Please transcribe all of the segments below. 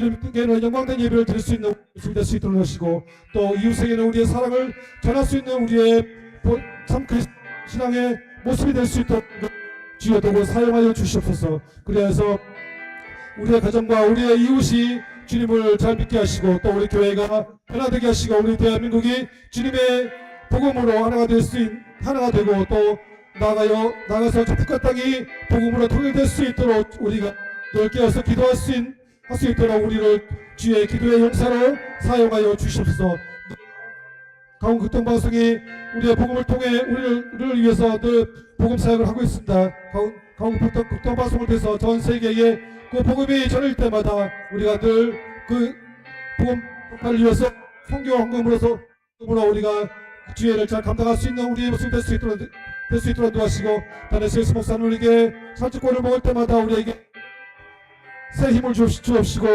주님께는 영광된 예배를 드릴 수 있는 모습이 될 수 있도록 하시고, 또 이웃에게는 우리의 사랑을 전할 수 있는 우리의 참 신앙의 모습이 될 수 있도록 주여 도구 사용하여 주시옵소서. 그래서 우리의 가정과 우리의 이웃이 주님을 잘 믿게 하시고, 또 우리 교회가 변화되게 하시고, 우리 대한민국이 주님의 복음으로 하나가 되고, 또 나가서 저 북한 땅이 복음으로 통일될 수 있도록 우리가 늘 깨어서 기도할 수 있도록 우리를 주의 기도의 용사로 사용하여 주시옵소서. 강원극동방송이 우리의 복음을 통해 우리를 위해서 늘 복음 사역을 하고 있습니다. 강원극동방송을 통해서 전 세계에 그 복음이 전할 때마다 우리가 늘 그 복음을 위해서 선교 헌금으로 우리가 주의를 잘 감당할 수 있는 우리의 모습이 될 수 있도록 도와주시고, 다니엘스 목사는 우리에게 살찌권을 먹을 때마다 우리에게 새 힘을 주옵시고,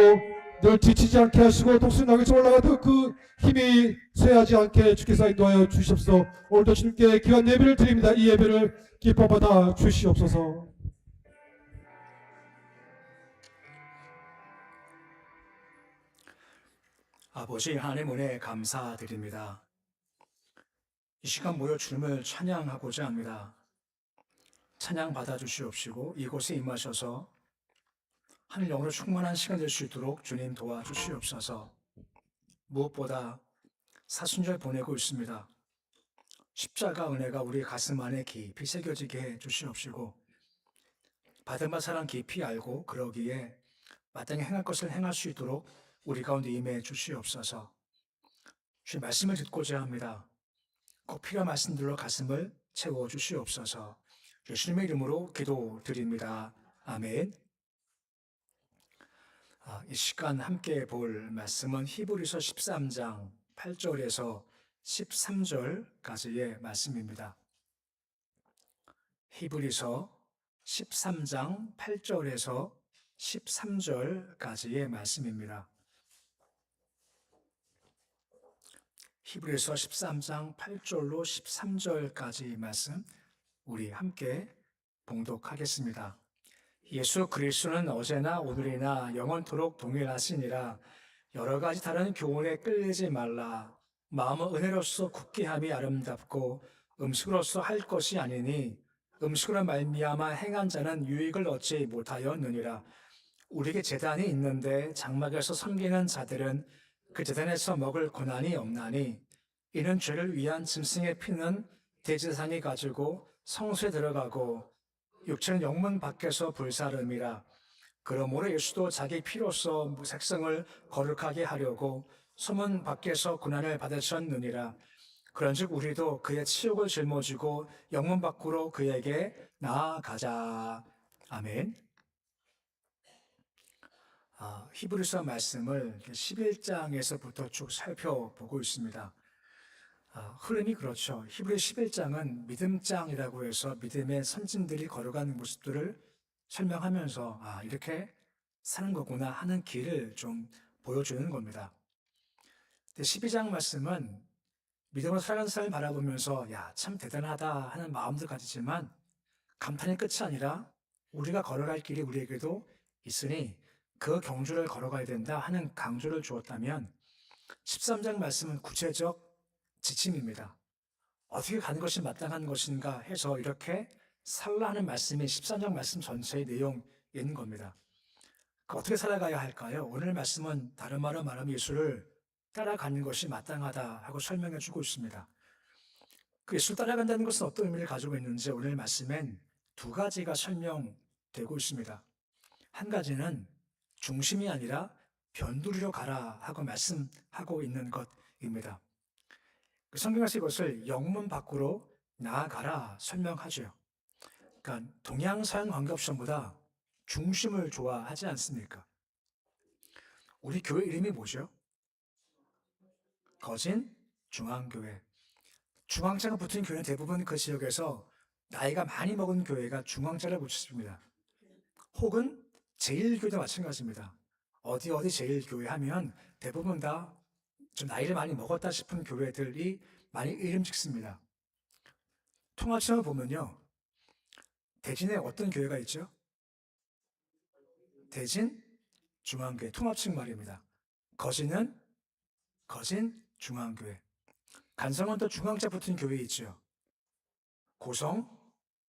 늘 지치지 않게 하시고, 독수리 올라가도 그 힘이 쇠하지 않게 주께서 인도하여 주시옵소서. 오늘도 주님께 귀한 예배를 드립니다. 이 예배를 기뻐 받아 주시옵소서. 아버지 하나님 은혜 감사드립니다. 이 시간 모여 주님을 찬양하고자 합니다. 찬양 받아주시옵시고, 이곳에 임하셔서 하늘 영으로 충만한 시간 될 수 있도록 주님 도와주시옵소서. 무엇보다 사순절 보내고 있습니다. 십자가 은혜가 우리 가슴 안에 깊이 새겨지게 해 주시옵시고, 받은 바 사랑 깊이 알고 그러기에 마땅히 행할 것을 행할 수 있도록 우리 가운데 임해 주시옵소서. 주의 말씀을 듣고자 합니다. 꼭 필요한 말씀들로 가슴을 채워 주시옵소서. 예수님의 이름으로 기도드립니다. 아멘. 이 시간 함께 볼 말씀은 히브리서 13장 8절에서 13절까지의 말씀입니다. 히브리서 13장 8절에서 13절까지의 말씀입니다. 히브리서 13장 8절로 13절까지 말씀 우리 함께 봉독하겠습니다. 예수 그리스도는 어제나 오늘이나 영원토록 동일하시니라. 여러 가지 다른 교훈에 끌리지 말라. 마음은 은혜로서 굳게 함이 아름답고 음식으로서 할 것이 아니니 음식으로 말미암아 행한 자는 유익을 얻지 못하였느니라. 우리에게 제단이 있는데 장막에서 섬기는 자들은 그 제단에서 먹을 고난이 없나니, 이는 죄를 위한 짐승의 피는 대제사장이 가지고 성소에 들어가고 육체는 영문 밖에서 불사름이라. 그러므로 예수도 자기 피로써 색성을 거룩하게 하려고 소문 밖에서 고난을 받으셨느니라. 그런즉 우리도 그의 치욕을 짊어지고 영문 밖으로 그에게 나아가자. 아멘. 히브리서 말씀을 11장에서부터 쭉 살펴보고 있습니다. 흐름이 그렇죠. 히브리 11장은 믿음장이라고 해서 믿음의 선진들이 걸어가는 모습들을 설명하면서 이렇게 사는 거구나 하는 길을 좀 보여주는 겁니다. 12장 말씀은 믿음으로 살아가는 사람을 바라보면서 참 대단하다 하는 마음도 가지지만 감탄의 끝이 아니라 우리가 걸어갈 길이 우리에게도 있으니 그 경주를 걸어가야 된다 하는 강조를 주었다면, 13장 말씀은 구체적 지침입니다. 어떻게 가는 것이 마땅한 것인가 해서 이렇게 살라 하는 말씀이 13장 말씀 전체의 내용인 겁니다. 어떻게 살아가야 할까요? 오늘 말씀은 다른 말로 말하면 예수를 따라가는 것이 마땅하다 하고 설명해 주고 있습니다. 그 예수를 따라간다는 것은 어떤 의미를 가지고 있는지 오늘 말씀엔 두 가지가 설명되고 있습니다. 한 가지는 중심이 아니라 변두리로 가라 하고 말씀하고 있는 것입니다. 성경에서 이것을 영문 밖으로 나아가라 설명하죠. 그러니까 동양 서양 관계없이보다 중심을 좋아하지 않습니까? 우리 교회 이름이 뭐죠? 거진 중앙교회. 중앙자가 붙은 교회는 대부분 그 지역에서 나이가 많이 먹은 교회가 중앙자를 붙였습니다. 혹은 제1교회도 마찬가지입니다. 어디 제1교회 하면 대부분 다 좀 나이를 많이 먹었다 싶은 교회들이 많이 이름 짓습니다. 통합시험을 보면요, 대진에 어떤 교회가 있죠? 대진 중앙교회, 통합식 말입니다. 거진은 거진 중앙교회. 간성은 또 중앙자 붙은 교회 있죠. 고성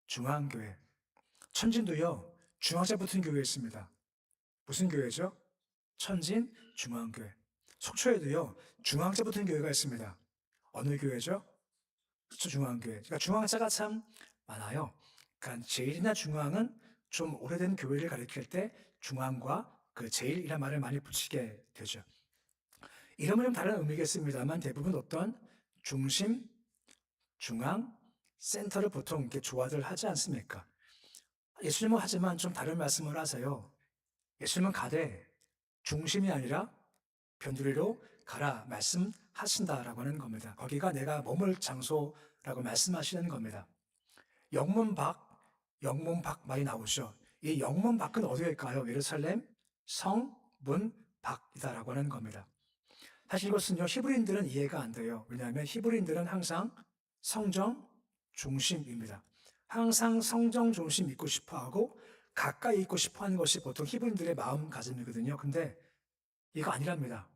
중앙교회. 천진도요, 중앙자 붙은 교회 있습니다. 무슨 교회죠? 천진 중앙교회. 속초에도요, 중앙자 붙은 교회가 있습니다. 어느 교회죠? 속초 중앙교회. 그러니까 중앙자가 참 많아요. 그러니까 제일이나 중앙은 좀 오래된 교회를 가리킬 때 중앙과 그 제일이란 말을 많이 붙이게 되죠. 이름은 좀 다른 의미겠습니다만 대부분 어떤 중심, 중앙, 센터를 보통 이렇게 조화들 하지 않습니까? 예수님은 하지만 좀 다른 말씀을 하세요. 예수님은 가되 중심이 아니라 변두리로 가라 말씀하신다라고 하는 겁니다. 거기가 내가 머물 장소라고 말씀하시는 겁니다. 영문 밖 많이 나오죠. 이 영문 밖은 어디일까요? 예루살렘 성문 밖이다라고 하는 겁니다. 사실 이것은요, 히브리인들은 이해가 안 돼요. 왜냐하면 히브리인들은 항상 성정 중심입니다. 항상 성정 중심 있고 싶어 하고 가까이 있고 싶어 하는 것이 보통 히브리인들의 마음가짐이거든요. 근데 이거 아니랍니다.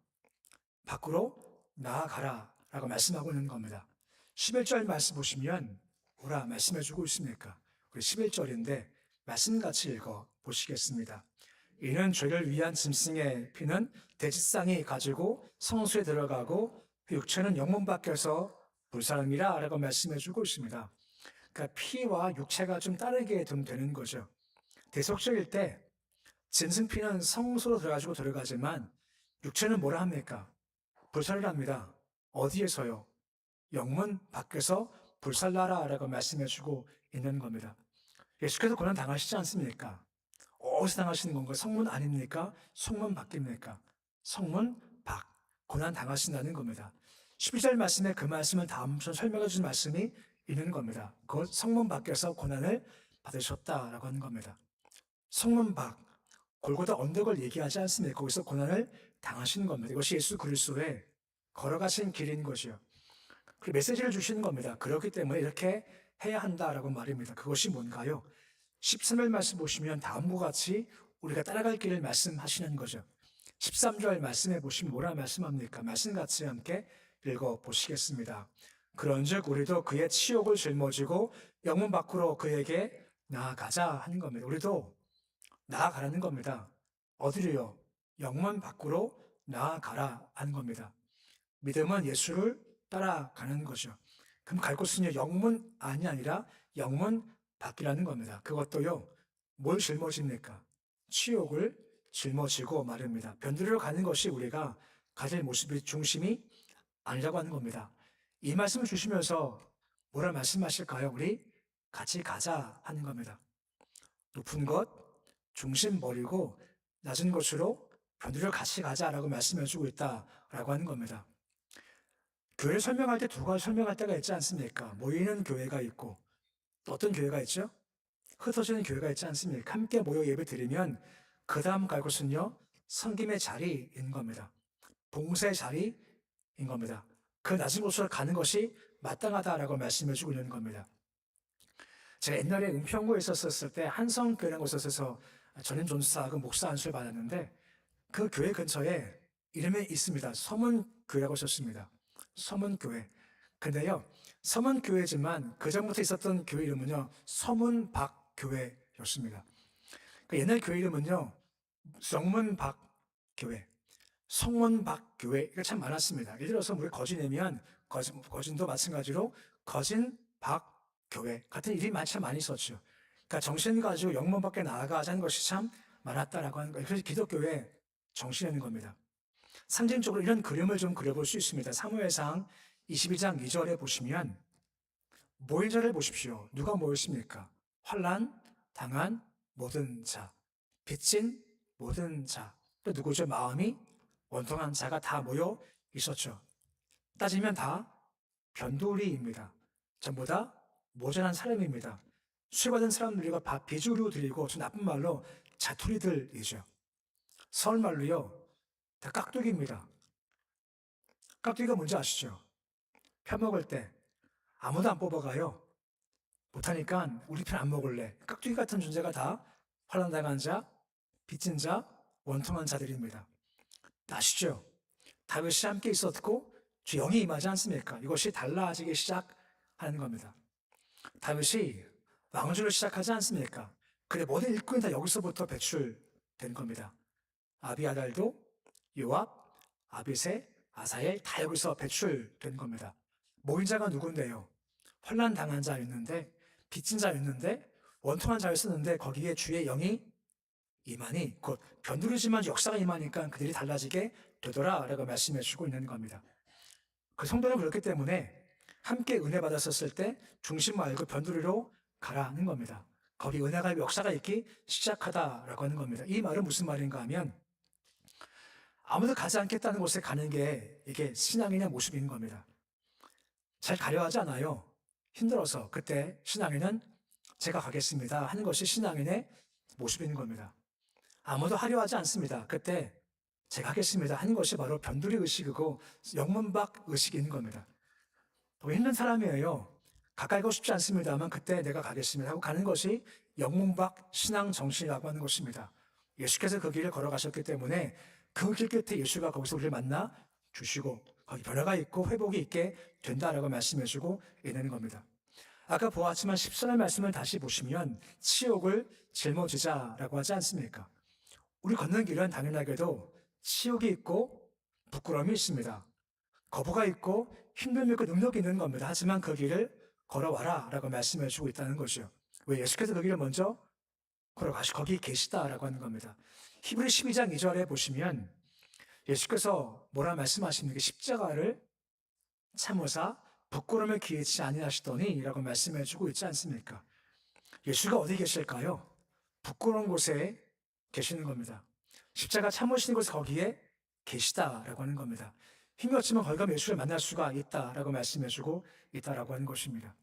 밖으로 나아가라 라고 말씀하고 있는 겁니다. 11절 말씀 보시면 뭐라 말씀해 주고 있습니까? 우리 11절인데 말씀같이 읽어 보시겠습니다. 이는 죄를 위한 짐승의 피는 대지상이 가지고 성소에 들어가고 그 육체는 영문 밖에서 불사름이라 라고 말씀해 주고 있습니다. 그러니까 피와 육체가 좀 다르게 좀 되는 거죠. 대속죄일 때 짐승 피는 성소로 들어가지고 들어가지만 육체는 뭐라 합니까? 불살을 합니다. 어디에서요? 영문 밖에서 불살라라 라고 말씀해 주고 있는 겁니다. 예수께서 고난 당하시지 않습니까? 어디서 당하시는 건가요? 성문 아닙니까? 성문 밖입니까? 성문 밖. 고난 당하신다는 겁니다. 12절 말씀에 그 말씀을 다음처럼 설명해 주신 말씀이 있는 겁니다. 그 성문 밖에서 고난을 받으셨다라고 하는 겁니다. 성문 밖, 골고다 언덕을 얘기하지 않습니까? 거기서 고난을 당하시는 겁니다. 이것이 예수 그리스도의 걸어가신 길인 것이요. 그 메시지를 주시는 겁니다. 그렇기 때문에 이렇게 해야 한다라고 말입니다. 그것이 뭔가요? 13절 말씀 보시면 다음과 같이 우리가 따라갈 길을 말씀하시는 거죠. 13절 말씀해 보시면 뭐라 말씀합니까? 말씀같이 함께 읽어 보시겠습니다. 그런즉 우리도 그의 치욕을 짊어지고 영문 밖으로 그에게 나아가자 하는 겁니다. 우리도 나아가라는 겁니다. 어디로요? 영문 밖으로 나아가라 하는 겁니다. 믿음은 예수를 따라가는 거죠. 그럼 갈 곳은요, 영문 안이 아니라 영문 밖이라는 겁니다. 그것도요, 뭘 짊어집니까? 치욕을 짊어지고 말입니다. 변두리로 가는 것이 우리가 가질 모습이 중심이 아니라고 하는 겁니다. 이 말씀을 주시면서 뭐라 말씀하실까요? 우리 같이 가자 하는 겁니다. 높은 것, 중심 버리고 낮은 곳으로 변두리로 같이 가자라고 말씀해주고 있다라고 하는 겁니다. 교회를 설명할 때 두 가지 설명할 때가 있지 않습니까? 모이는 교회가 있고 또 어떤 교회가 있죠? 흩어지는 교회가 있지 않습니까? 함께 모여 예배 드리면 그 다음 갈 곳은요, 섬김의 자리인 겁니다. 봉사의 자리인 겁니다. 그 낮은 곳으로 가는 것이 마땅하다라고 말씀해주고 있는 겁니다. 제가 옛날에 은평구에 있었을 때 한성교회라는 곳에서 전임 전수사하고 목사 안수를 받았는데 그 교회 근처에 이름이 있습니다. 서문교회라고 썼습니다. 서문교회. 근데요, 서문교회지만 그 전부터 있었던 교회 이름은요, 서문박교회였습니다. 그 옛날 교회 이름은요, 성문박교회, 성문박교회, 이거 참 많았습니다. 예를 들어서 우리 거진이면 거진도 마찬가지로 거진박교회 같은 이름이 참 많이 있었죠. 그러니까 정신 가지고 영문 밖에 나아가자는 것이 참 많았다라고 하는 거예요. 그래서 기독교의 정신이라는 겁니다. 상징적으로 이런 그림을 좀 그려볼 수 있습니다. 사무엘상 22장 2절에 보시면 모인 자를 보십시오. 누가 모였습니까? 환난 당한 모든 자, 빚진 모든 자. 또 누구죠? 마음이 원통한 자가 다 모여 있었죠. 따지면 다 변두리입니다. 전부 다 모자란 사람입니다. 수혜받은 사람들과 비주류 드리고 좀 나쁜 말로 자투리들이죠. 서울말로요, 다 깍두기입니다. 깍두기가 뭔지 아시죠? 펴먹을 때 아무도 안 뽑아가요. 못하니까 우리 편 안 먹을래. 깍두기 같은 존재가 다 환난당한 자, 빚진 자, 원통한 자들입니다. 아시죠? 다윗이 함께 있었고 주 영이 임하지 않습니까? 이것이 달라지기 시작하는 겁니다. 다윗이 왕조를 시작하지 않습니까? 그래 모든 일꾼이 다 여기서부터 배출된 겁니다. 아비아달도, 요압, 아비새, 아사엘 다 여기서 배출된 겁니다. 모인 자가 누군데요? 환난 당한 자였는데, 빚진 자였는데, 원통한 자였었는데 거기에 주의 영이 임하니 곧 변두리지만 역사가 임하니까 그들이 달라지게 되더라라고 말씀해 주고 있는 겁니다. 그 성도는 그렇기 때문에 함께 은혜 받았었을 때 중심 말고 변두리로 가라는 겁니다. 거기 은혜가 역사가 있기 시작하다라고 하는 겁니다. 이 말은 무슨 말인가 하면 아무도 가지 않겠다는 곳에 가는 게 이게 신앙인의 모습인 겁니다. 잘 가려 하지 않아요. 힘들어서 그때 신앙인은 제가 가겠습니다 하는 것이 신앙인의 모습인 겁니다. 아무도 하려 하지 않습니다. 그때 제가 하겠습니다 하는 것이 바로 변두리 의식이고 영문박 의식인 겁니다. 힘든 사람이에요. 가까이 가고 싶지 않습니다만 그때 내가 가겠습니다 하고 가는 것이 영문박 신앙 정신이라고 하는 것입니다. 예수께서 그 길을 걸어가셨기 때문에 그 길 끝에 예수가 거기서 우리를 만나 주시고 거기 변화가 있고 회복이 있게 된다라고 말씀해주고 있는 겁니다. 아까 보았지만 14절 말씀을 다시 보시면 치욕을 짊어지자라고 하지 않습니까? 우리 걷는 길은 당연하게도 치욕이 있고 부끄러움이 있습니다. 거부가 있고 힘듦이 있고 능력이 있는 겁니다. 하지만 그 길을 걸어와라 라고 말씀해 주고 있다는 거죠. 왜? 예수께서 그 길을 먼저 걸어가시고 거기 계시다라고 하는 겁니다. 히브리 12장 2절에 보시면 예수께서 뭐라 말씀하십니까? 십자가를 참으사 부끄러움을 기회치 아니하시더니 라고 말씀해 주고 있지 않습니까? 예수가 어디 계실까요? 부끄러운 곳에 계시는 겁니다. 십자가 참으시는 곳 거기에 계시다라고 하는 겁니다. 힘이 없지만 거기 가면 예수를 만날 수가 있다라고 말씀해 주고 있다라고 하는 것입니다.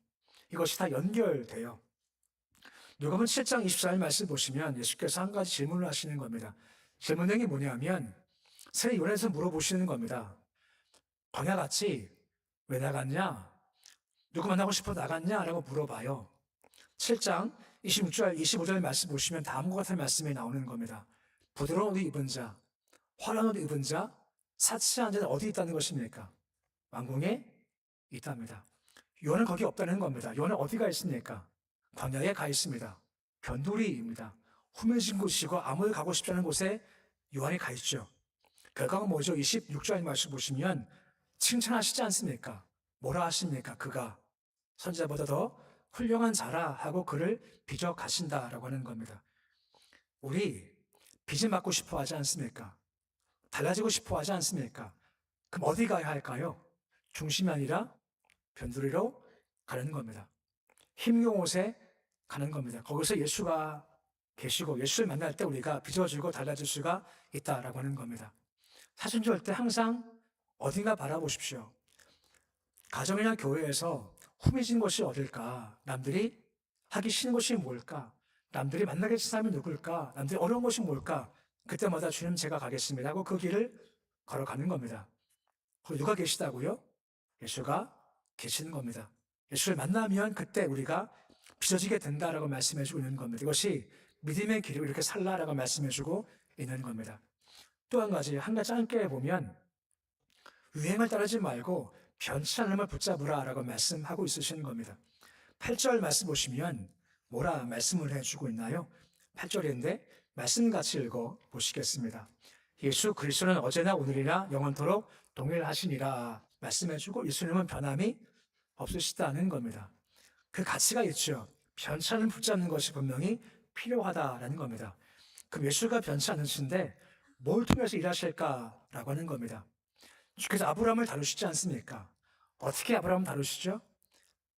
이것이 다 연결돼요. 누가복음 7장 24절 말씀 보시면 예수께서 한 가지 질문을 하시는 겁니다. 질문 내용이 뭐냐면 새 요한에서 물어보시는 겁니다. 광야같이 왜 나갔냐? 누구 만나고 싶어 나갔냐? 라고 물어봐요. 7장 26절 25절 말씀 보시면 다음과 같은 말씀이 나오는 겁니다. 부드러운 옷 입은 자, 화려한 옷 입은 자, 사치한 자는 어디 있다는 것입니까? 왕궁에 있답니다. 요한은 거기 없다는 겁니다. 요한은 어디가 있습니까? 광야에 가 있습니다. 변두리입니다. 후면진 곳이고 아무도 가고 싶지 않은 곳에 요한이 가 있죠. 결과가 뭐죠? 26절 말씀 보시면 칭찬하시지 않습니까? 뭐라 하십니까? 그가 선지자보다 더 훌륭한 자라 하고 그를 빚어 가신다라고 하는 겁니다. 우리 빚을 받고 싶어 하지 않습니까? 달라지고 싶어 하지 않습니까? 그럼 어디 가야 할까요? 중심이 아니라 변두리로 가는 겁니다. 힘겨운 곳에 가는 겁니다. 거기서 예수가 계시고 예수를 만날 때 우리가 빚어지고 달라질 수가 있다라고 하는 겁니다. 사순절 때 항상 어딘가 바라보십시오. 가정이나 교회에서 후미진 곳이 어딜까? 남들이 하기 싫은 것이 뭘까? 남들이 만나게 친 사람이 누굴까? 남들이 어려운 것이 뭘까? 그때마다 주님 제가 가겠습니다 하고 그 길을 걸어가는 겁니다. 거기 누가 계시다고요? 예수가 계시는 겁니다. 예수를 만나면 그때 우리가 빚어지게 된다라고 말씀해주고 있는 겁니다. 이것이 믿음의 길이고 이렇게 살라라고 말씀해주고 있는 겁니다. 또 한 가지 짧게 보면 유행을 따르지 말고 변치 않음을 붙잡으라라고 말씀하고 있으시는 겁니다. 8절 말씀 보시면 뭐라 말씀을 해주고 있나요? 8절인데 말씀 같이 읽어 보시겠습니다. 예수 그리스도는 어제나 오늘이나 영원토록 동일하시니라 말씀해주고 예수님은 변함이 없으시다는 겁니다. 그 가치가 있죠. 변치 않음을 붙잡는 것이 분명히 필요하다라는 겁니다. 그럼 예수가 변치 않으신데 뭘 통해서 일하실까라고 하는 겁니다. 주께서 아브라함을 다루시지 않습니까? 어떻게 아브라함을 다루시죠?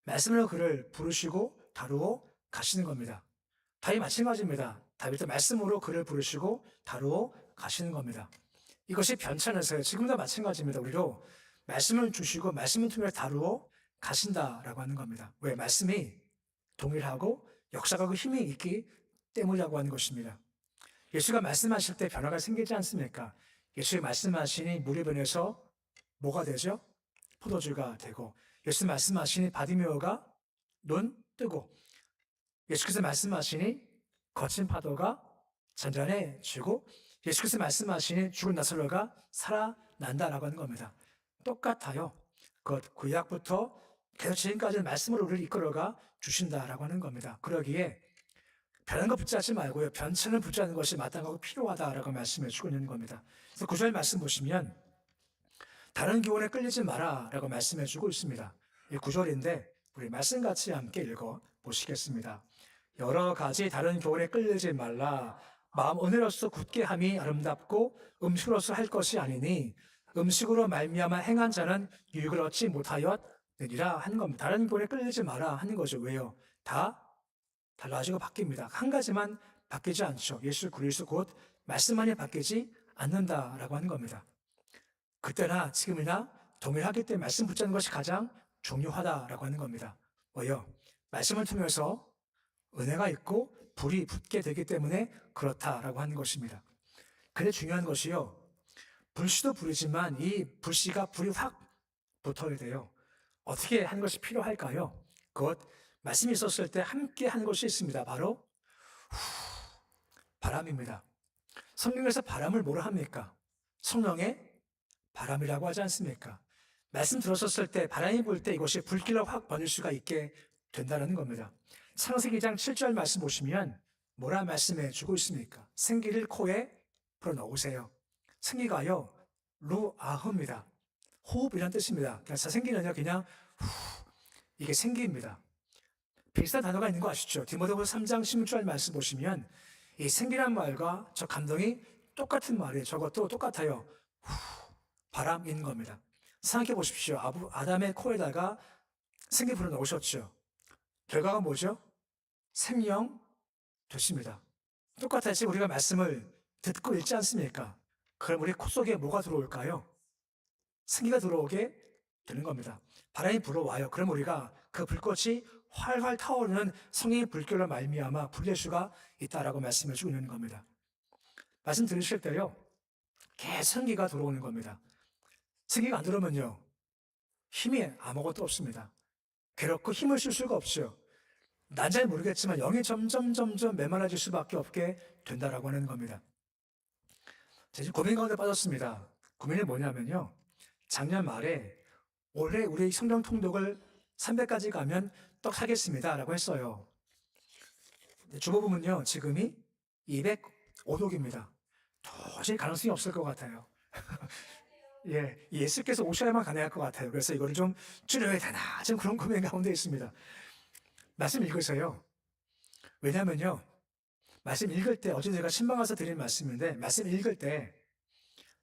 말씀으로 그를 부르시고 다루어 가시는 겁니다. 다윗 마찬가지입니다. 다윗도 말씀으로 그를 부르시고 다루어 가시는 겁니다. 이것이 변치 않으세요. 지금도 마찬가지입니다. 우리로 말씀을 주시고 말씀을 통해 다루어 가신다라고 하는 겁니다. 왜? 말씀이 동일하고 역사가 그 힘이 있기 때문이라고 하는 것입니다. 예수가 말씀하실 때 변화가 생기지 않습니까? 예수의 말씀하시니 물이 변해서 뭐가 되죠? 포도주가 되고 예수 말씀하시니 바디메오가 눈 뜨고 예수께서 말씀하시니 거친 파도가 잔잔해지고 예수께서 말씀하신 죽은 나사로가 살아난다라고 하는 겁니다. 똑같아요. 그 구약부터 계속 지금까지는 말씀으로 우리를 이끌어가 주신다라고 하는 겁니다. 그러기에 변한 거 붙잡지 말고요. 변천을 붙잡는 것이 마땅하고 필요하다라고 말씀해 주고 있는 겁니다. 그래서 9절 말씀 보시면 다른 교훈에 끌리지 마라라고 말씀해 주고 있습니다. 이 9절인데 우리 말씀같이 함께 읽어 보시겠습니다. 여러 가지 다른 교훈에 끌리지 말라. 마음 은혜로서 굳게 함이 아름답고 음식으로서 할 것이 아니니 음식으로 말미암아 행한 자는 유익을 얻지 못하였느니라 하는 겁니다. 다른 교훈에 끌리지 마라 하는 거죠. 왜요? 다 달라지고 바뀝니다. 한 가지만 바뀌지 않죠. 예수 그리스도 곧 말씀만이 바뀌지 않는다라고 하는 겁니다. 그때나 지금이나 동일하기 때문에 말씀 붙잡는 것이 가장 중요하다라고 하는 겁니다. 왜요? 말씀을 통해서 은혜가 있고 불이 붙게 되기 때문에 그렇다라고 하는 것입니다. 근데 중요한 것이요. 불씨도 불이지만 이 불씨가 불이 확 붙어야 돼요. 어떻게 하는 것이 필요할까요? 그것 말씀이 있었을 때 함께 하는 것이 있습니다. 바로 바람입니다. 성경에서 바람을 뭐라 합니까? 성령의 바람이라고 하지 않습니까? 말씀 들었었을 때 바람이 불 때 이것이 불길로 확 번질 수가 있게 된다는 겁니다. 창세기 2장 7절 말씀 보시면 뭐라 말씀해 주고 있습니까? 생기를 코에 불어넣으세요. 생기가요 루아흐입니다. 호흡이란 뜻입니다. 그래서 생기는요 그냥 이게 생기입니다. 비슷한 단어가 있는 거 아시죠? 디모데후서 3장 16절 말씀 보시면 이 생기란 말과 저 감동이 똑같은 말이에요. 저것도 똑같아요. 바람인 겁니다. 생각해 보십시오. 아담의 코에다가 생기 불어 넣으셨죠. 결과가 뭐죠? 생명 됐습니다. 똑같이 우리가 말씀을 듣고 읽지 않습니까? 그럼 우리 코 속에 뭐가 들어올까요? 생기가 들어오게 되는 겁니다. 바람이 불어와요. 그럼 우리가 그 불꽃이 활활 타오르는 성령의 불길로 말미암아 불릴 수가 있다라고 말씀해 주고 있는 겁니다. 말씀 들으실 때요. 계속 생기가 들어오는 겁니다. 생기가 안 들어오면요. 힘이 아무것도 없습니다. 괴롭고 힘을 쓸 수가 없죠. 난 잘 모르겠지만 영이 점점 메말라질 수밖에 없게 된다라고 하는 겁니다. 제가 고민 가운데 빠졌습니다. 고민이 뭐냐면요. 작년 말에 올해 우리 성령 통독을 300까지 가면 떡 사겠습니다 라고 했어요. 주보보면요. 지금이 205독입니다. 도저히 가능성이 없을 것 같아요. 예, 예수께서 오셔야만 가능할 것 같아요. 그래서 이거를 좀 줄여야 되나 지금 그런 고민 가운데 있습니다. 말씀 읽으세요. 왜냐면요. 말씀 읽을 때 어제 제가 신방 가서 드린 말씀인데 말씀 읽을 때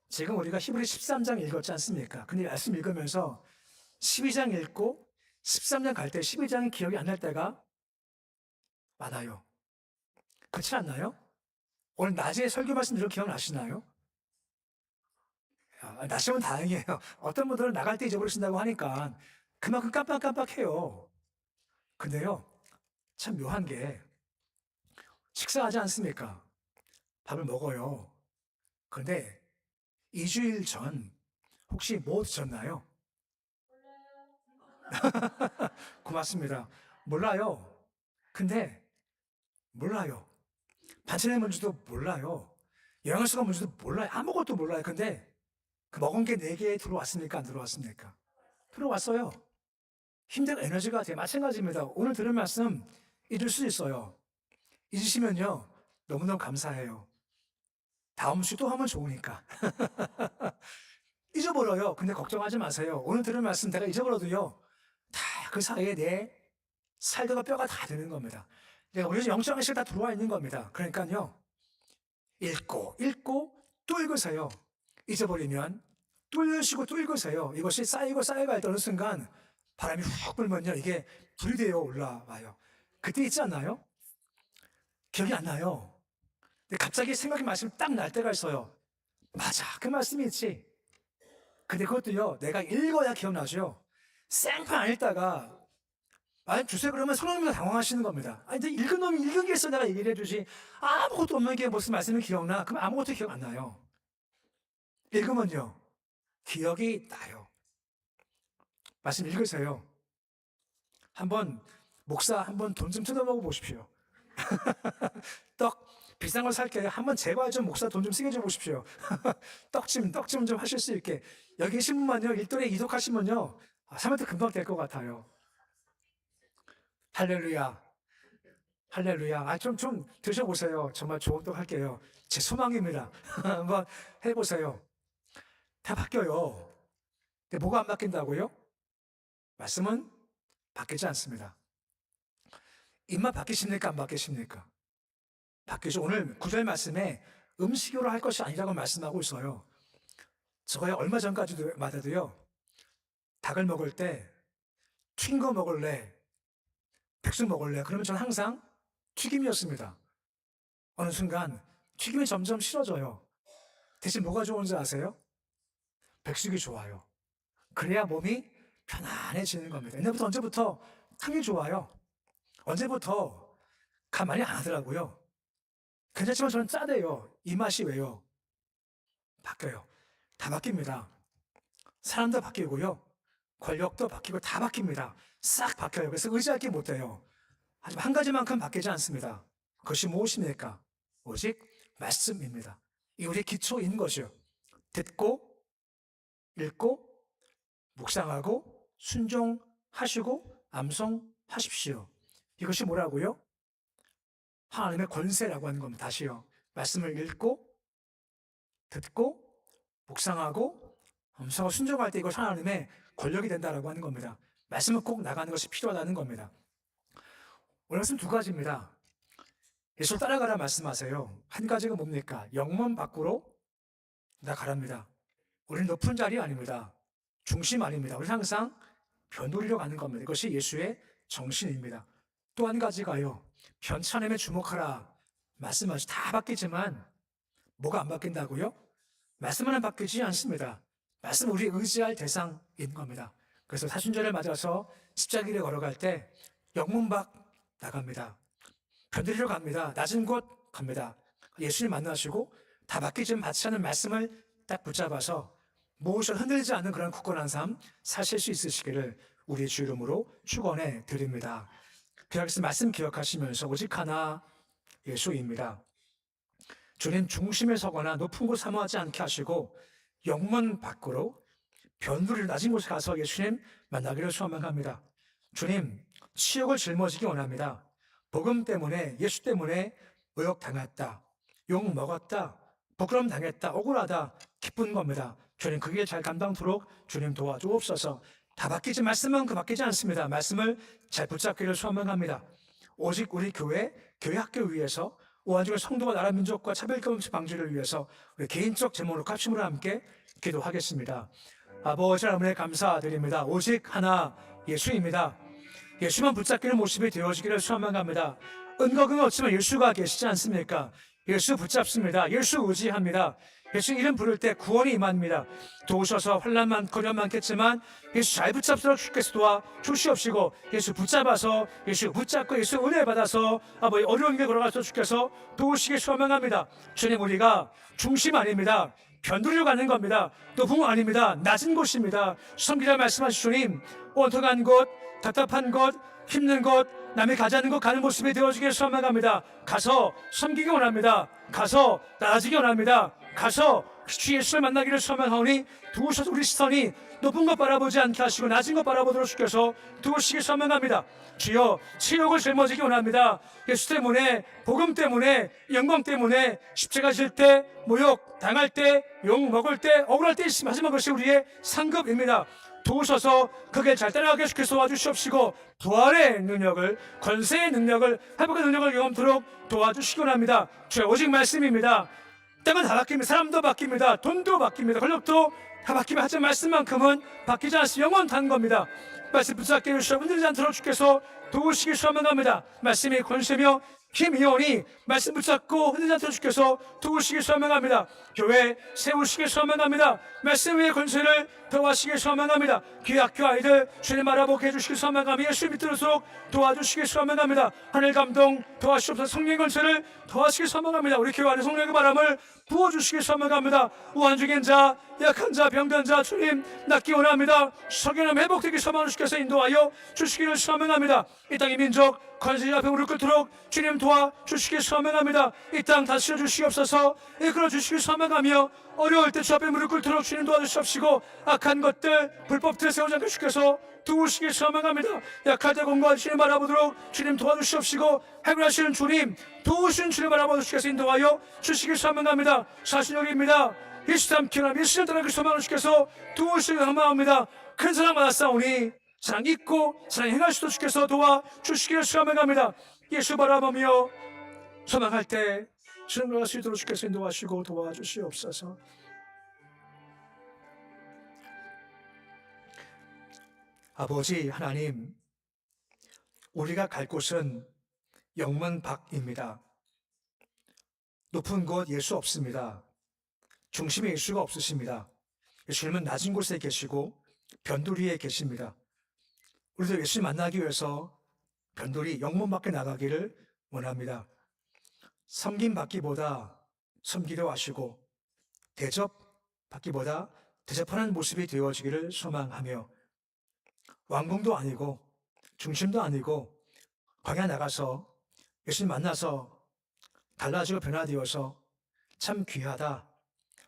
지금 우리가 히브리 13장 읽었지 않습니까? 근데 말씀 읽으면서 12장 읽고 13장 갈 때 12장이 기억이 안 날 때가 많아요. 그렇지 않나요? 오늘 낮에 설교 말씀 들어 기억나시나요? 나시면 다행이에요. 어떤 분들은 나갈 때 잊어버리신다고 하니까 그만큼 깜빡깜빡해요. 근데요, 참 묘한 게 식사하지 않습니까? 밥을 먹어요. 그런데 2주일 전 혹시 뭐 드셨나요? 고맙습니다. 몰라요. 근데 몰라요. 반찬이 뭔지도 몰라요. 영양소가 뭔지도 몰라요. 아무것도 몰라요. 근데 그 먹은 게 4개 들어왔습니까? 안 들어왔습니까? 들어왔어요. 힘든 에너지가 되게 마찬가지입니다. 오늘 들은 말씀 잊을 수 있어요. 잊으시면요. 너무너무 감사해요. 다음 주 또 하면 좋으니까. 잊어버려요. 근데 걱정하지 마세요. 오늘 들은 말씀 내가 잊어버려도요. 다 그 사이에 내 살과 뼈가 다 되는 겁니다. 내가 우리 영적인 시가 다 들어와 있는 겁니다. 그러니까요. 읽고 또 읽으세요. 잊어버리면 또 읽으시고 또 읽으세요. 이것이 쌓이고 쌓여갈 때 어느 순간 바람이 훅 불면요. 이게 불이 되어 올라와요. 그때 있지 않나요? 기억이 안 나요. 근데 갑자기 생각이 말씀이 딱 날 때가 있어요. 맞아. 그 말씀이 있지. 근데 그것도요. 내가 읽어야 기억나죠. 생판 안 읽다가 아니 주세요 그러면 성령님이 당황하시는 겁니다. 아니 근데 읽은 놈이 읽은 게 있어 내가 얘기를 해주지 아무것도 없는 게 무슨 말씀이 기억나? 그럼 아무것도 기억 안 나요. 읽으면요. 기억이 나요. 말씀 읽으세요. 한번 목사 한번 돈 좀 뜯어먹어 보십시오. 떡 비싼 걸 살게요. 한번 제발 좀 목사 돈 좀 쓰게 좀 보십시오. 떡좀 좀 하실 수 있게. 여기 계신 분만요, 일돈에 이독하시면요, 사면도 금방 될 것 같아요. 할렐루야. 할렐루야. 좀 드셔보세요. 정말 좋은 떡 할게요. 제 소망입니다. 한번 해보세요. 다 바뀌어요. 근데 뭐가 안 바뀐다고요? 말씀은 바뀌지 않습니다. 입만 바뀌십니까? 안 바뀌십니까? 바뀌죠. 오늘 구절 말씀에 음식으로 할 것이 아니라고 말씀하고 있어요. 저거야 얼마 전까지도 마다도요, 닭을 먹을 때 튀긴 거 먹을래, 백숙 먹을래? 그러면 저는 항상 튀김이었습니다. 어느 순간 튀김이 점점 싫어져요. 대신 뭐가 좋은지 아세요? 백숙이 좋아요. 그래야 몸이 편안해지는 겁니다. 옛날부터 언제부터 탕이 좋아요. 언제부터 가만히 안 하더라고요. 괜찮지만 저는 짜대요. 이 맛이 왜요? 바뀌어요. 다 바뀝니다. 사람도 바뀌고요, 권력도 바뀌고 다 바뀝니다. 싹 바뀌어요. 그래서 의지할 게 못 돼요. 하지만 한 가지만큼 바뀌지 않습니다. 그것이 무엇입니까? 오직 말씀입니다. 이 우리 기초인 것이요. 듣고, 읽고, 묵상하고, 순종하시고, 암송하십시오. 이것이 뭐라고요? 하나님의 권세라고 하는 겁니다. 다시요. 말씀을 읽고, 듣고, 묵상하고, 암송하고 순종할 때 이것 하나님의 권력이 된다라고 하는 겁니다. 말씀은 꼭 나가는 것이 필요하다는 겁니다. 오늘 말씀 두 가지입니다. 예수를 따라가라 말씀하세요. 한 가지가 뭡니까? 영문 밖으로 나가랍니다. 우리는 높은 자리 아닙니다. 중심 아닙니다. 우리는 항상 변두리로 가는 겁니다. 이것이 예수의 정신입니다. 또 한 가지가요, 변찬함에 주목하라 말씀하시. 다 바뀌지만 뭐가 안 바뀐다고요? 말씀은 안 바뀌지 않습니다. 말씀은 우리 의지할 대상인 겁니다. 그래서 사순절을 맞아서 십자가를 걸어갈 때 영문 밖 나갑니다. 변두리로 갑니다. 낮은 곳 갑니다. 예수님 만나시고 다 바뀌지만 받지 않은 말씀을 딱 붙잡아서 무엇을 흔들지 않는 그런 굳건한 삶 사실 수 있으시기를 우리의 주 이름으로 축원해 드립니다. 그래서 말씀 기억하시면서 오직 하나 예수입니다. 주님 중심에 서거나 높은 곳 사모하지 않게 하시고 영문 밖으로 변두리를 낮은 곳에 가서 예수님 만나기를 소망합니다. 주님, 치욕을 짊어지기 원합니다. 복음 때문에, 예수 때문에 의혹당했다, 욕 먹었다, 부끄럼 당했다, 억울하다, 기쁜 겁니다. 주님 그 길 잘 감당토록 주님 도와주옵소서. 다 바뀌지 말씀은 그 바뀌지 않습니다. 말씀을 잘 붙잡기를 소망합니다. 오직 우리 교회 학교 위해서 오한중의 성도와 나라 민족과 차별금 방지를 위해서 우리 개인적 제목으로 합심으로 함께 기도하겠습니다. 아버지 하나님에 감사드립니다. 오직 하나 예수입니다. 예수만 붙잡기는 모습이 되어지기를 소망합니다. 은거근거 없지만 예수가 계시지 않습니까? 예수 붙잡습니다. 예수 의지합니다. 예수 이름 부를 때 구원이 임합니다. 도우셔서 환난 많고 어려움 많겠지만 예수 잘 붙잡도록 주께서 도와 주시옵시고, 예수 붙잡아서 예수 붙잡고 예수 은혜 받아서 아버지 어려운 길 걸어가서 주께서 도우시길 소망합니다. 주님, 우리가 중심 아닙니다. 변두리로 가는 겁니다. 높은 곳 아닙니다. 낮은 곳입니다. 섬기자 말씀하신 주님, 원통한 곳, 답답한 곳, 힘든 곳, 남이 가지 않는 곳 가는 모습이 되어주길 소망합니다. 가서 섬기기 원합니다. 가서 나아지기 원합니다. 가서 주 예수를 만나기를 소망하오니 두셔서 우리 시선이 높은 것 바라보지 않게 하시고 낮은 것 바라보도록 주께서 두시길 소망합니다. 주여, 치욕을 짊어지기 원합니다. 예수 때문에, 복음 때문에, 영광 때문에 십자가 질 때, 모욕 당할 때, 욕 먹을 때, 억울할 때 있으면 하지만 그것이 우리의 상급입니다. 도우셔서 그게 잘 따라가게 주께서 도와주시옵시고, 부활의 능력을, 권세의 능력을, 회복의 능력을 경험토록 도와주시기 원합니다. 주의 오직 말씀입니다. 땅은 다 바뀝니다. 사람도 바뀝니다. 돈도 바뀝니다. 권력도 다 바뀌면 하지만 말씀만큼은 바뀌지 않습니다. 영원한 겁니다. 말씀 붙잡게 해주시어 흔들리지 않도록 주께서 도우시길 소망합니다. 말씀이 권세며 힘이오니 말씀 붙잡고 흔들리지 않도록 주께서 도우시길 소망합니다. 교회 세우시길 소망합니다. 말씀 위에 권세를 더하시길 소망합니다. 교회 학교 아이들 주님 알아보게 해주시길 소망하며 예수 믿도록 도와주시길 소망합니다. 하늘 감동 도와주시옵소서. 성령의 권세를 더하시길 소망합니다. 우리 교회 안에 성령의 바람을 부어주시길 소망합니다. 우한 중인 자 약한 자, 병든 자 주님 낫기 원합니다. 석연함 회복되기 소망을 주께서 인도하여 주시기를 소명합니다. 이 땅의 민족 권세 앞에 무릎 꿇도록 주님 도와 주시길 소명합니다. 이 땅 다스려 주시옵소서. 이끌어 주시길 소명하며 어려울 때 주 앞에 무릎 꿇도록 주님 도와주시옵시고 악한 것들 불법 들세우지 않게 주께서 도우시길 소명합니다. 약할 때 공부할 주님 바라보도록 주님 도와주시옵시고 해결하시는 주님 도우시는 주님 바라보도록 주께서 인도하여 주시길 소명합니다. 사순역입니다. 23km 1시간 따라 그 소망을 주께서 도우시길 소망합니다. 큰 사랑 받았사오니 사랑 있고 사랑 행할 수도 주께서 도와 주시기를 소망합니다. 예수 바라보며 소망할 때 주님을 갈 수 있도록 주께서 인도하시고 도와주시옵소서. 아버지 하나님, 우리가 갈 곳은 영문 밖입니다. 높은 곳 예수 없습니다. 중심에 예수가 없으십니다. 예수님은 낮은 곳에 계시고 변두리에 계십니다. 우리도 예수 만나기 위해서 변두리 영문 밖에 나가기를 원합니다. 섬김 받기보다 섬기려 하시고 대접 받기보다 대접하는 모습이 되어지기를 소망하며 왕궁도 아니고 중심도 아니고 광야 나가서 예수님 만나서 달라지고 변화되어서 참 귀하다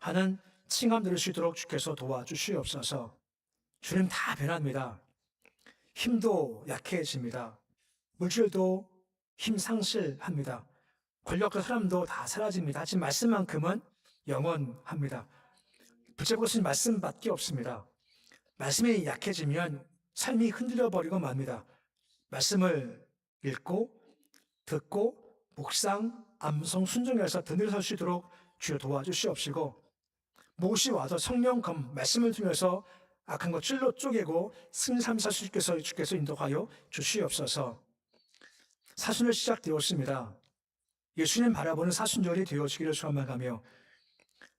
하는 칭함 들을 수 있도록 주께서 도와주시옵소서. 주님 다 변합니다. 힘도 약해집니다. 물질도 힘 상실합니다. 권력과 사람도 다 사라집니다. 하지만 말씀만큼은 영원합니다. 붙잡고 것은 말씀밖에 없습니다. 말씀이 약해지면 삶이 흔들려 버리고 맙니다. 말씀을 읽고 듣고 묵상, 암송, 순종해서 든든히 설 수 있도록 주여 도와주시옵시고 무엇이 와도 성령 말씀을 통해서 악한 것 찔러 쪼개고 승리함 살 수 있게 주께서 인도하여 주시옵소서. 사순절 시작되었습니다. 예수님 바라보는 사순절이 되어지기를 소망하며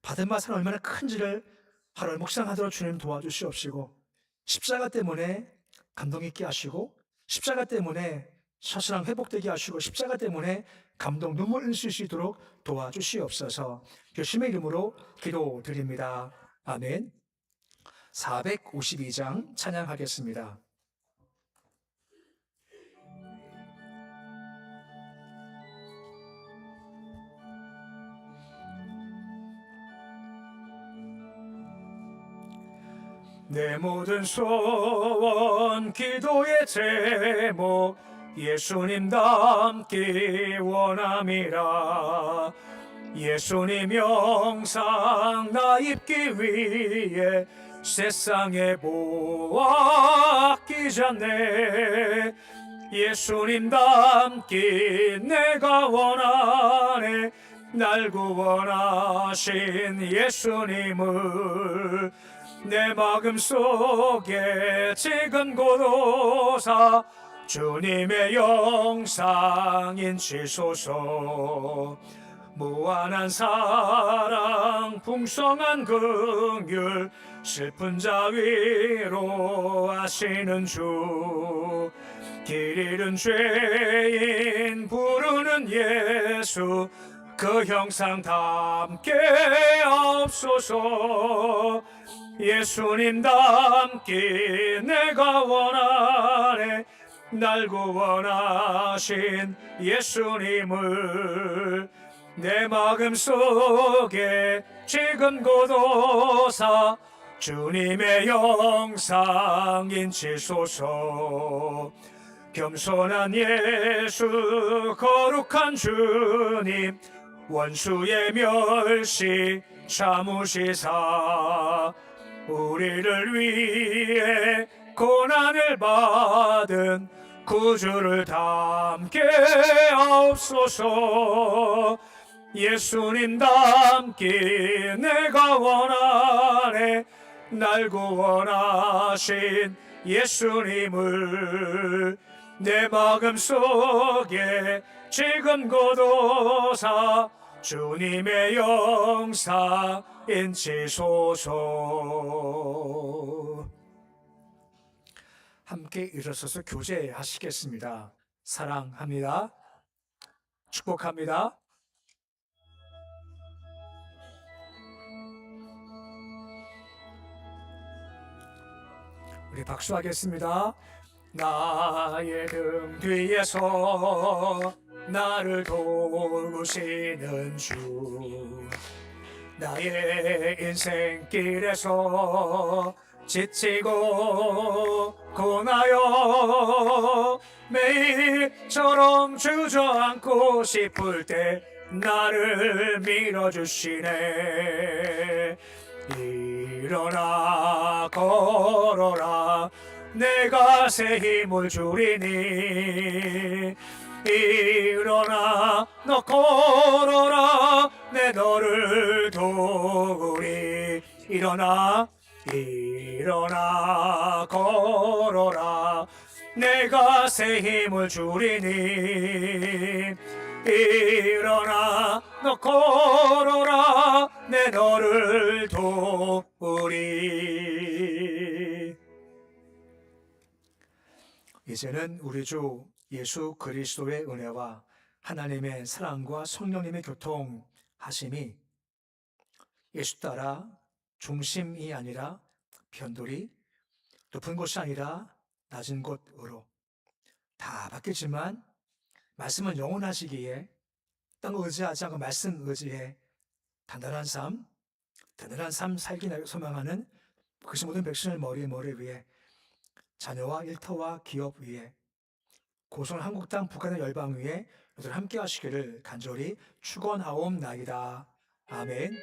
받은 바는 얼마나 큰지를 하루 묵상하도록 주님 도와주시옵시고 십자가 때문에 감동 있게 하시고 십자가 때문에 사슬랑 회복되게 하시고 십자가 때문에 감동 눈물 흘릴 수 있도록 도와주시옵소서. 예수님의 이름으로 기도드립니다. 아멘. 452장 찬양하겠습니다. 내 모든 소원 기도의 제목 예수님 닮기 원함이라. 예수님 영상 나 입기 위해 세상에 보았기 전에 예수님 닮기 내가 원하네. 날 구원하신 예수님을 내 마음속에 지금 고도사 주님의 영상 인치소서. 무한한 사랑 풍성한 긍휼 슬픈 자 위로하시는 주. 길 잃은 죄인 부르는 예수 그 형상 닮게 없소서. 예수님 닮기 내가 원하네. 날 구원하신 예수님을 내 마음속에 지금 고도사 주님의 영상 인치소서. 겸손한 예수 거룩한 주님 원수의 멸시 참으시사 우리를 위해 고난을 받은 구주를 닮게 하옵소서. 예수님 닮기 내가 원하네. 날 구원하신 예수님을 내 마음속에 지금 고도사 주님의 영상 인치소서. 함께 일어서서 교제하시겠습니다. 사랑합니다. 축복합니다. 우리 박수하겠습니다. 나의 등 뒤에서 나를 도우시는 주, 나의 인생길에서 지치고 고나여 매일처럼 주저앉고 싶을 때 나를 밀어주시네. 일어나 걸어라, 내가 새 힘을 주리니. 일어나 너 걸어라, 내 너를 도우리. 일어나 걸어라, 내가 새 힘을 주리니. 일어나 너 걸어라, 내 너를 도우리. 이제는 우리 주 예수 그리스도의 은혜와 하나님의 사랑과 성령님의 교통하심이 예수 따라 중심이 아니라 변돌이, 높은 곳이 아니라 낮은 곳으로 다 바뀌지만 말씀은 영원하시기에 땅 의지하지 않고 말씀 의지해 단단한 삶, 든든한 삶 살기 소망하는 그것이 모든 백성의 머리 위에, 자녀와 일터와 기업 위에, 고성 한국 땅 북한의 열방 위에 모두 함께 하시기를 간절히 축원하옵나이다. 아멘.